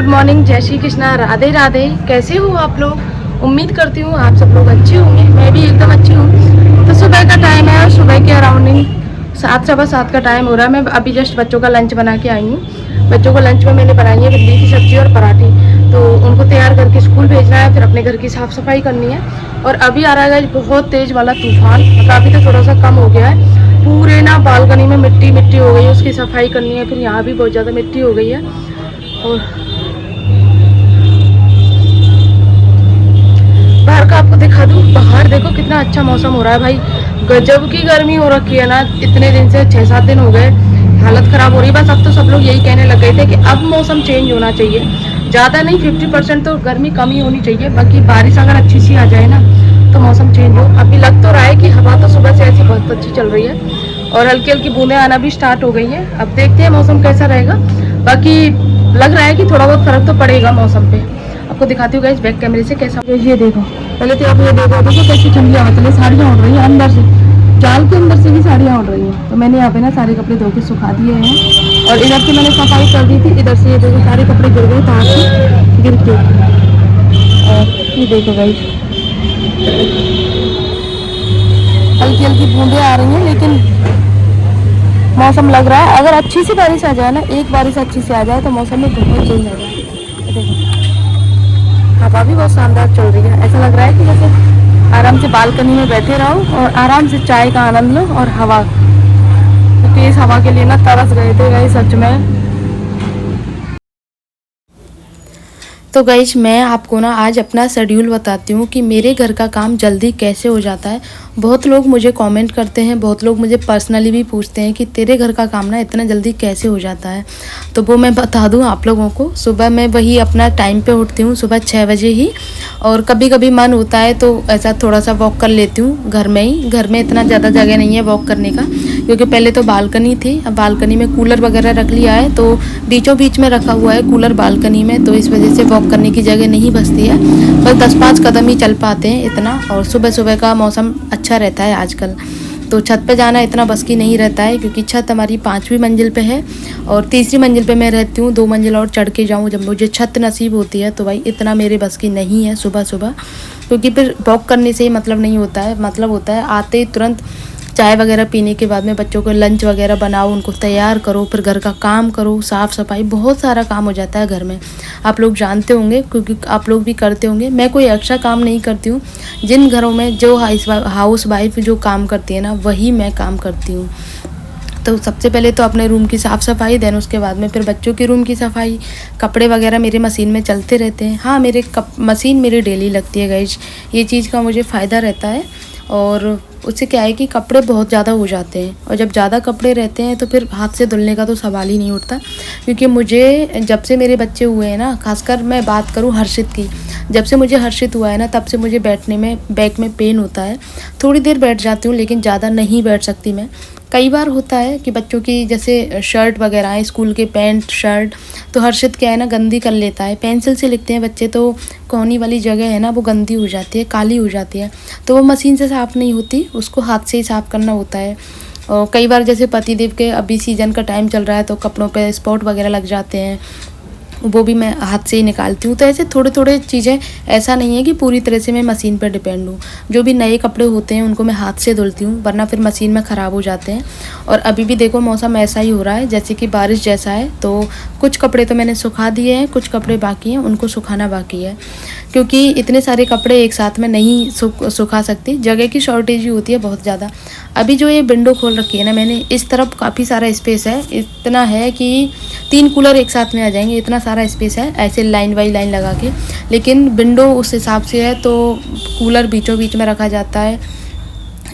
Good morning, जय श्री कृष्णा, राधे राधे। कैसे हो आप लोग? उम्मीद करती हूँ आप सब लोग अच्छे होंगे। मैं भी एकदम अच्छी हूँ। तो सुबह का टाइम है और सुबह के अराउंडिंग 7 सवा 7 का टाइम हो रहा है। मैं अभी जस्ट बच्चों का लंच बना के आई हूँ। बच्चों को लंच में मैंने बनाई है भिंडी की सब्जी और पराठे। तो उनको तैयार करके स्कूल भेजना है, फिर अपने घर की साफ़ सफाई करनी है। और अभी आ रहा है बहुत तेज़ वाला तूफान। मतलब अभी तो थोड़ा सा कम हो गया है। पूरे ना बालकनी में मिट्टी मिट्टी हो गई है, उसकी सफाई करनी है। फिर यहाँ भी बहुत ज़्यादा मिट्टी हो गई है। और बाहर का आपको दिखा दूँ, बाहर देखो कितना अच्छा मौसम हो रहा है भाई। गजब की गर्मी हो रखी है ना, इतने दिन से 6-7 दिन हो गए, हालत ख़राब हो रही है। बस अब तो सब लोग यही कहने लग गए थे कि अब मौसम चेंज होना चाहिए। ज़्यादा नहीं, 50% तो गर्मी कम ही होनी चाहिए। बाकी बारिश अगर अच्छी सी आ जाए ना तो मौसम चेंज हो। अभी लग तो रहा है कि हवा तो सुबह से ऐसी बहुत अच्छी चल रही है और हल्की हल्की बूंदें आना भी स्टार्ट हो गई है। अब देखते हैं मौसम कैसा रहेगा। बाकी लग रहा है कि थोड़ा बहुत फ़र्क तो पड़ेगा मौसम पे। आपको दिखाती हूँ गाइस बैक कैमरे से कैसा। ये देखो, पहले तो आप ये देखो कैसी ठंडी हवा चले, साड़ियाँ उड़ रही हैं अंदर से, जाल के अंदर से भी साड़ियाँ उड़ रही हैं। तो मैंने यहाँ पे ना सारे कपड़े धो के सुखा दिए हैं और इधर से मैंने सफाई कर दी थी। इधर से ये देखो सारे कपड़े गिर गए तार से गिर के। और ये देखो गाइस हल्की हल्की बूंदें आ रही हैं, लेकिन मौसम लग रहा है अगर अच्छी सी बारिश आ जाए ना, एक बारिश अच्छी से आ जाए तो मौसम में बहुत चेंज आ जाए। देखो हवा भी बहुत शानदार चल रही है। ऐसा लग रहा है कि जैसे आराम से बालकनी में बैठे रहो और आराम से चाय का आनंद लो और हवा, तेज हवा के लिए ना तरस गए थे गाइस सच में। तो गाइज मैं आपको ना आज अपना शेड्यूल बताती हूँ कि मेरे घर का काम जल्दी कैसे हो जाता है। बहुत लोग मुझे कमेंट करते हैं, बहुत लोग मुझे पर्सनली भी पूछते हैं कि तेरे घर का काम ना इतना जल्दी कैसे हो जाता है। तो वो मैं बता दूँ आप लोगों को। सुबह मैं वही अपना टाइम पे उठती हूँ, सुबह 6 बजे ही। और कभी कभी मन होता है तो ऐसा थोड़ा सा वॉक कर लेती हूँ घर में ही। घर में इतना ज़्यादा जगह नहीं है वॉक करने का, क्योंकि पहले तो बालकनी थी, अब बालकनी में कूलर वगैरह रख लिया है तो बीचों बीच में रखा हुआ है कूलर बालकनी में, तो इस वजह से वॉक करने की जगह नहीं बचती है। बस 10-5 कदम ही चल पाते हैं इतना। और सुबह सुबह का मौसम अच्छा रहता है आजकल, तो छत पे जाना इतना बस की नहीं रहता है, क्योंकि छत हमारी 5वीं मंजिल पे है और 3री मंजिल पे मैं रहती हूँ। 2 मंजिल और चढ़ के जाऊँ जब मुझे छत नसीब होती है, तो भाई इतना मेरे बस की नहीं है सुबह सुबह। क्योंकि फिर वॉक करने से ही मतलब नहीं होता है, मतलब होता है आते ही तुरंत चाय वगैरह पीने के बाद में बच्चों को लंच वगैरह बनाओ, उनको तैयार करो, फिर घर का काम करो, साफ़ सफाई, बहुत सारा काम हो जाता है घर में। आप लोग जानते होंगे क्योंकि आप लोग भी करते होंगे। मैं कोई एक्स्ट्रा काम नहीं करती हूँ। जिन घरों में जो हाउस वाइफ जो काम करती है ना, वही मैं काम करती हूँ। तो सबसे पहले तो अपने रूम की साफ़ सफाई, देन उसके बाद में फिर बच्चों के रूम की सफाई। कपड़े वगैरह मेरे मशीन में चलते रहते हैं। हाँ, मेरे मशीन मेरी डेली लगती है गाइज, ये चीज़ का मुझे फ़ायदा रहता है। और उससे क्या है कि कपड़े बहुत ज़्यादा हो जाते हैं, और जब ज़्यादा कपड़े रहते हैं तो फिर हाथ से धुलने का तो सवाल ही नहीं उठता। क्योंकि मुझे जब से मेरे बच्चे हुए हैं ना, खासकर मैं बात करूँ हर्षित की, जब से मुझे हर्षित हुआ है ना तब से मुझे बैठने में बैक में पेन होता है। थोड़ी देर बैठ जाती हूँ लेकिन ज़्यादा नहीं बैठ सकती मैं। कई बार होता है कि बच्चों की जैसे शर्ट वगैरह है, स्कूल के पैंट शर्ट, तो हर्षित क्या है ना गंदी कर लेता है। पेंसिल से लिखते हैं बच्चे तो कोहनी वाली जगह है ना वो गंदी हो जाती है, काली हो जाती है, तो वो मशीन से साफ़ नहीं होती, उसको हाथ से ही साफ़ करना होता है। और कई बार जैसे पतिदेव के अभी सीज़न का टाइम चल रहा है तो कपड़ों पे स्पॉट वगैरह लग जाते हैं, वो भी मैं हाथ से ही निकालती हूँ। तो ऐसे थोड़े थोड़े चीज़ें, ऐसा नहीं है कि पूरी तरह से मैं मशीन पर डिपेंड हूँ। जो भी नए कपड़े होते हैं उनको मैं हाथ से धुलती हूँ, वरना फिर मशीन में ख़राब हो जाते हैं। और अभी भी देखो मौसम ऐसा ही हो रहा है जैसे कि बारिश जैसा है। तो कुछ कपड़े तो मैंने सुखा दिए हैं, कुछ कपड़े बाकी हैं, उनको सुखाना बाकी है। क्योंकि इतने सारे कपड़े एक साथ में नहीं सुखा सकती, जगह की शॉर्टेज ही होती है बहुत ज़्यादा। अभी जो ये विंडो खोल रखी है ना मैंने, इस तरफ काफ़ी सारा स्पेस है, इतना है कि 3 कूलर एक साथ में आ जाएंगे, इतना सारा स्पेस है ऐसे लाइन बाई लाइन लगा के। लेकिन विंडो उस हिसाब से है तो कूलर बीचों बीच में रखा जाता है,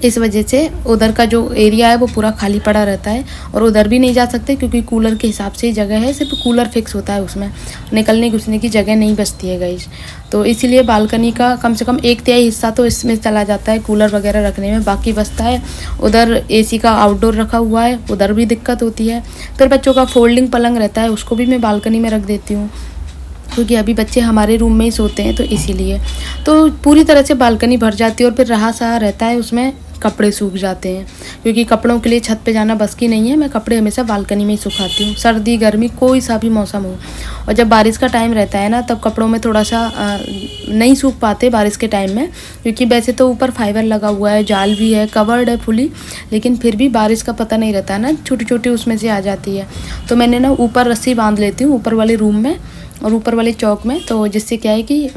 इस वजह से उधर का जो एरिया है वो पूरा खाली पड़ा रहता है। और उधर भी नहीं जा सकते क्योंकि कूलर के हिसाब से ही जगह है, सिर्फ कूलर फिक्स होता है, उसमें निकलने घुसने की जगह नहीं बचती है गाइस। तो इसीलिए बालकनी का कम से कम 1/3 हिस्सा तो इसमें चला जाता है कूलर वगैरह रखने में, बाकी बचता है। उधर एसी का आउटडोर रखा हुआ है, उधर भी दिक्कत होती है। फिर बच्चों का फोल्डिंग पलंग रहता है, उसको भी मैं बालकनी में रख देती हूँ, क्योंकि अभी बच्चे हमारे रूम में ही सोते हैं तो इसीलिए। तो पूरी तरह से बालकनी भर जाती है और फिर रहा सहा रहता है उसमें कपड़े सूख जाते हैं, क्योंकि कपड़ों के लिए छत पे जाना बस की नहीं है। मैं कपड़े हमेशा बालकनी में ही सुखाती हूँ, सर्दी गर्मी कोई सा भी मौसम हो। और जब बारिश का टाइम रहता है ना, तब कपड़ों में थोड़ा सा नहीं सूख पाते बारिश के टाइम में, क्योंकि वैसे तो ऊपर फाइबर लगा हुआ है, जाल भी है, कवर्ड है फुली, लेकिन फिर भी बारिश का पता नहीं रहता है ना, छोटी छोटी उसमें से आ जाती है। तो मैंने ना ऊपर रस्सी बांध लेती हूँ ऊपर वाले रूम में और ऊपर वाले चौक में, तो जिससे क्या है कि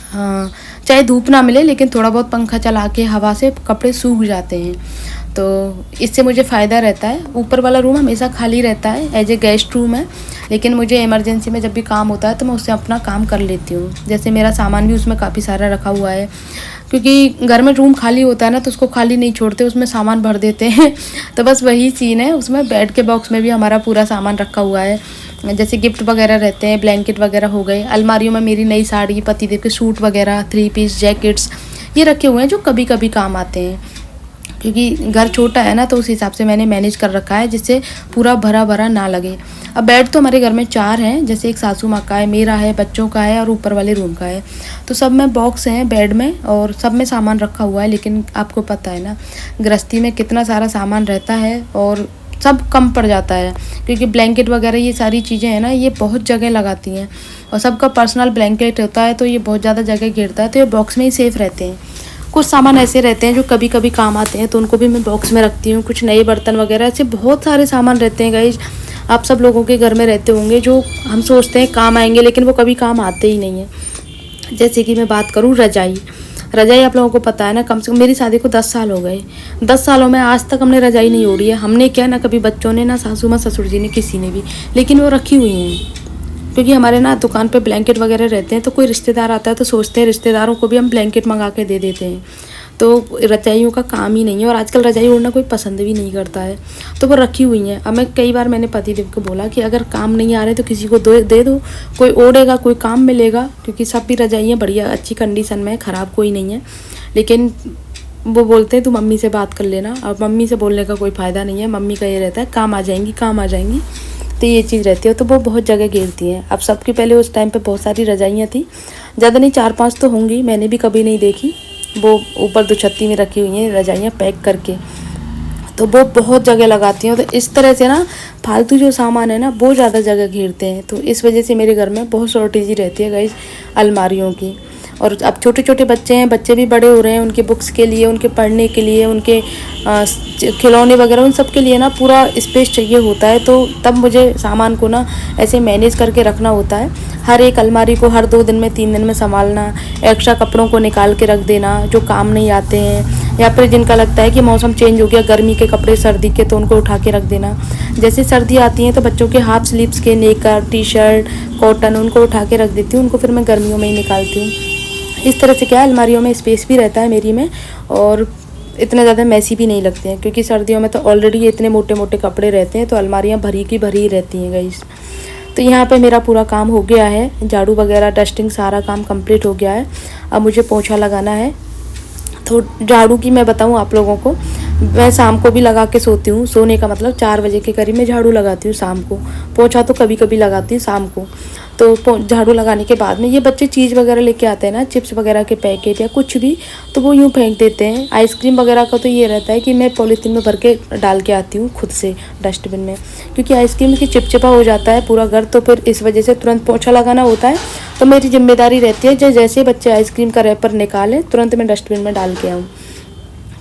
हाँ, चाहे धूप ना मिले लेकिन थोड़ा बहुत पंखा चला के हवा से कपड़े सूख जाते हैं, तो इससे मुझे फ़ायदा रहता है। ऊपर वाला रूम हमेशा खाली रहता है, एज ए गेस्ट रूम है, लेकिन मुझे इमरजेंसी में जब भी काम होता है तो मैं उससे अपना काम कर लेती हूँ। जैसे मेरा सामान भी उसमें काफ़ी सारा रखा हुआ है, क्योंकि घर में रूम खाली होता है ना, तो उसको खाली नहीं छोड़ते, उसमें सामान भर देते हैं। तो बस वही सीन है, उसमें बेड के बॉक्स में भी हमारा पूरा सामान रखा हुआ है, जैसे गिफ्ट वगैरह रहते हैं, ब्लैंकेट वगैरह हो गए। अलमारियों में मेरी नई साड़ी, पतिदेव के सूट वगैरह, 3 पीस, जैकेट्स ये रखे हुए हैं जो कभी कभी काम आते हैं, क्योंकि घर छोटा है ना, तो उस हिसाब से मैंने मैनेज कर रखा है जिससे पूरा भरा भरा ना लगे। अब बेड तो हमारे घर में 4 हैं, जैसे एक सासू माँ का है, मेरा है, बच्चों का है और ऊपर वाले रूम का है। तो सब में बॉक्स हैं बेड में और सब में सामान रखा हुआ है, लेकिन आपको पता है ना गृहस्थी में कितना सारा सामान रहता है और सब कम पड़ जाता है, क्योंकि ब्लैंकेट वगैरह ये सारी चीज़ें हैं ना, ये बहुत जगह लगाती हैं और सबका पर्सनल ब्लैंकेट होता है, तो ये बहुत ज़्यादा जगह घेरता है, तो ये बॉक्स में ही सेफ़ रहते हैं। कुछ सामान ऐसे रहते हैं जो कभी कभी काम आते हैं, तो उनको भी मैं बॉक्स में रखती हूँ। कुछ नए बर्तन वगैरह, ऐसे बहुत सारे सामान रहते हैं गाइस, आप सब लोगों के घर में रहते होंगे, जो हम सोचते हैं काम आएंगे लेकिन वो कभी काम आते ही नहीं हैं। जैसे कि मैं बात करूँ रजाई आप लोगों को पता है ना, कम से कम मेरी शादी को 10 साल हो गए, 10 सालों में आज तक हमने रजाई नहीं ओढ़ी है। हमने क्या, ना कभी बच्चों ने, ना सासू माँ ससुर जी ने, किसी ने भी, लेकिन वो रखी हुई हैं। क्योंकि हमारे ना दुकान पे ब्लैंकेट वगैरह रहते हैं, तो कोई रिश्तेदार आता है तो सोचते हैं रिश्तेदारों को भी हम ब्लैंकेट मंगा के दे देते हैं, तो रजाइयों का काम ही नहीं है। और आजकल रजाई ओढ़ना कोई पसंद भी नहीं करता है, तो वो रखी हुई हैं। अब मैं कई बार मैंने पतिदेव को बोला कि अगर काम नहीं आ रहे तो किसी को दे दो, कोई ओढ़ेगा, कोई काम मिलेगा, क्योंकि सब भी रजाइयाँ बढ़िया अच्छी कंडीशन में है, ख़राब कोई नहीं है। लेकिन वो बोलते हैं तू मम्मी से बात कर लेना, और मम्मी से बोलने का कोई फ़ायदा नहीं है। मम्मी का ये रहता है काम आ जाएंगी, काम आ जाएंगी, तो ये चीज़ रहती है, तो वो बहुत जगह घेरती हैं। अब सबके पहले उस टाइम पे बहुत सारी रजाइयाँ थी, ज़्यादा नहीं 4-5 तो होंगी, मैंने भी कभी नहीं देखी। वो ऊपर दुछत्ती में रखी हुई हैं रजाइयाँ पैक करके, तो वो बहुत जगह लगाती हैं। तो इस तरह से ना फालतू जो सामान है ना, वो ज़्यादा जगह घेरते हैं, तो इस वजह से मेरे घर में बहुत शॉर्टेज ही रहती है गाइस अलमारियों की। और अब छोटे छोटे बच्चे हैं, बच्चे भी बड़े हो रहे हैं, उनके बुक्स के लिए, उनके पढ़ने के लिए, उनके खिलौने वगैरह, उन सब के लिए ना पूरा स्पेस चाहिए होता है, तो तब मुझे सामान को ना ऐसे मैनेज करके रखना होता है। हर एक अलमारी को हर 2 दिन में 3 दिन में संभालना, एक्स्ट्रा कपड़ों को निकाल के रख देना जो काम नहीं आते हैं, या फिर जिनका लगता है कि मौसम चेंज हो गया, गर्मी के कपड़े सर्दी के, तो उनको उठा के रख देना। जैसे सर्दी आती है तो बच्चों के हाफ स्लीव्स के नेकर, टी शर्ट, कॉटन, उनको उठा के रख देती हूँ, उनको फिर मैं गर्मियों में ही निकालती हूँ। इस तरह से क्या है, अलमारियों में स्पेस भी रहता है मेरी में, और इतने ज़्यादा मैसी भी नहीं लगते हैं, क्योंकि सर्दियों में तो ऑलरेडी इतने मोटे मोटे कपड़े रहते हैं, तो अलमारियाँ भरी की भरी ही रहती हैं गाइस। तो यहाँ पे मेरा पूरा काम हो गया है, झाड़ू वगैरह, डस्टिंग, सारा काम कंप्लीट हो गया है। अब मुझे पोंछा लगाना है। तो झाड़ू की मैं बताऊँ आप लोगों को, मैं शाम को भी लगा के सोती हूँ, सोने का मतलब 4 बजे के करीब मैं झाड़ू लगाती हूँ शाम को। पोंछा तो कभी कभी लगाती हूँ शाम को। तो झाड़ू लगाने के बाद में ये बच्चे चीज़ वगैरह लेके आते हैं ना, चिप्स वगैरह के पैकेट या कुछ भी, तो वो यूँ फेंक देते हैं। आइसक्रीम वगैरह का तो ये रहता है कि मैं पॉलीथीन में भर के डाल के आती हूँ खुद से डस्टबिन में, क्योंकि आइसक्रीम की चिपचिपा हो जाता है पूरा घर, तो फिर इस वजह से तुरंत पोंछा लगाना होता है। तो मेरी जिम्मेदारी रहती है जैसे बच्चे आइसक्रीम का रैपर निकालें तुरंत मैं डस्टबिन में डाल के आऊँ,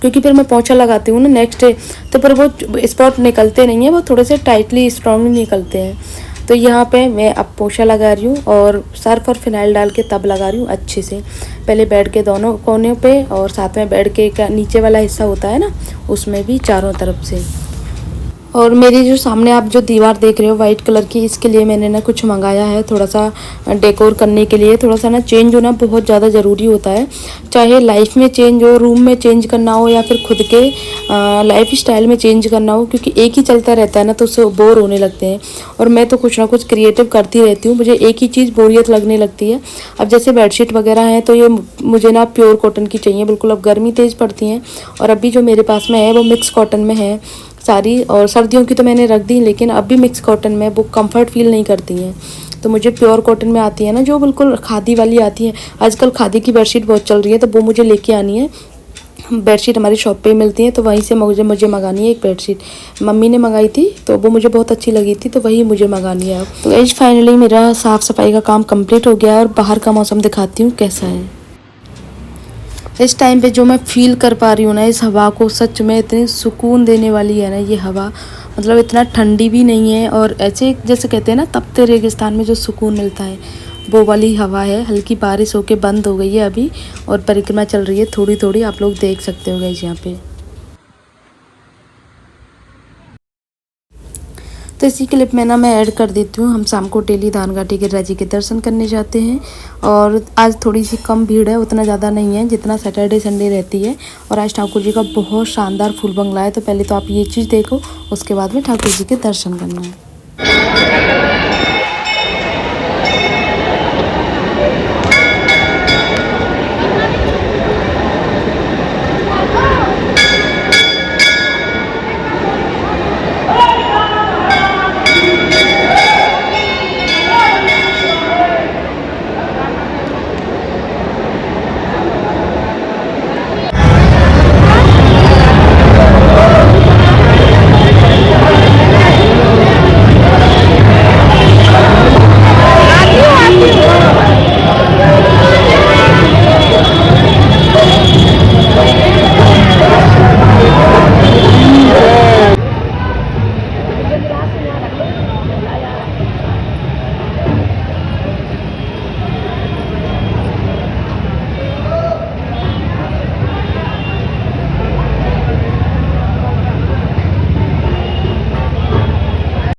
क्योंकि फिर मैं पोंछा लगाती हूँ ना नेक्स्ट डे, तो फिर वो स्पॉट निकलते नहीं हैं, वो थोड़े से टाइटली स्ट्रॉन्गली निकलते हैं। तो यहाँ पे मैं अब पोंछा लगा रही हूँ और सर्फ और फिनाइल डाल के तब लगा रही हूँ अच्छे से, पहले बेड के दोनों कोनों पे और साथ में बेड के नीचे वाला हिस्सा होता है ना, उसमें भी चारों तरफ से। और मेरी जो सामने आप जो दीवार देख रहे हो वाइट कलर की, इसके लिए मैंने ना कुछ मंगाया है, थोड़ा सा डेकोर करने के लिए। थोड़ा सा ना चेंज होना बहुत ज़्यादा ज़रूरी होता है, चाहे लाइफ में चेंज हो, रूम में चेंज करना हो, या फिर खुद के लाइफ स्टाइल में चेंज करना हो, क्योंकि एक ही चलता रहता है ना, तो उससे बोर होने लगते हैं। और मैं तो कुछ ना कुछ क्रिएटिव करती रहती हूँ, मुझे एक ही चीज़ बोरियत लगने लगती है। अब जैसे बेडशीट वगैरह हैं, तो ये मुझे ना प्योर कॉटन की चाहिए बिल्कुल। अब गर्मी तेज़ पड़ती हैं, और अभी जो मेरे पास में है वो मिक्स कॉटन में है सारी, और सर्दियों की तो मैंने रख दी, लेकिन अब भी मिक्स कॉटन में वो कंफर्ट फील नहीं करती हैं। तो मुझे प्योर कॉटन में आती है ना, जो बिल्कुल खादी वाली आती है। आजकल खादी की बेडशीट बहुत चल रही है, तो वो मुझे लेके आनी है। बेडशीट हमारी शॉप पे ही मिलती है, तो वहीं से मुझे मंगानी है एक बेडशीट। मम्मी ने मंगाई थी तो वो मुझे बहुत अच्छी लगी थी, तो वही मुझे मंगानी है। तो गाइस फाइनली मेरा साफ़ सफाई का काम कंप्लीट हो गया है और बाहर का मौसम दिखाती हूँ कैसा है। इस टाइम पे जो मैं फील कर पा रही हूँ ना इस हवा को, सच में इतनी सुकून देने वाली है ना ये हवा। मतलब इतना ठंडी भी नहीं है और ऐसे जैसे कहते हैं ना तपते रेगिस्तान में जो सुकून मिलता है वो वाली हवा है। हल्की बारिश होके बंद हो गई है अभी और परिक्रमा चल रही है थोड़ी थोड़ी, आप लोग देख सकते हो गाइस यहाँ पे। तो इसी क्लिप में ना मैं ऐड कर देती हूँ, हम शाम को डेली दानघाटी गिरिराज जी के दर्शन करने जाते हैं और आज थोड़ी सी कम भीड़ है, उतना ज़्यादा नहीं है जितना सैटरडे संडे रहती है। और आज ठाकुर जी का बहुत शानदार फूल बंगला है, तो पहले तो आप ये चीज़ देखो, उसके बाद में ठाकुर जी के दर्शन करना है।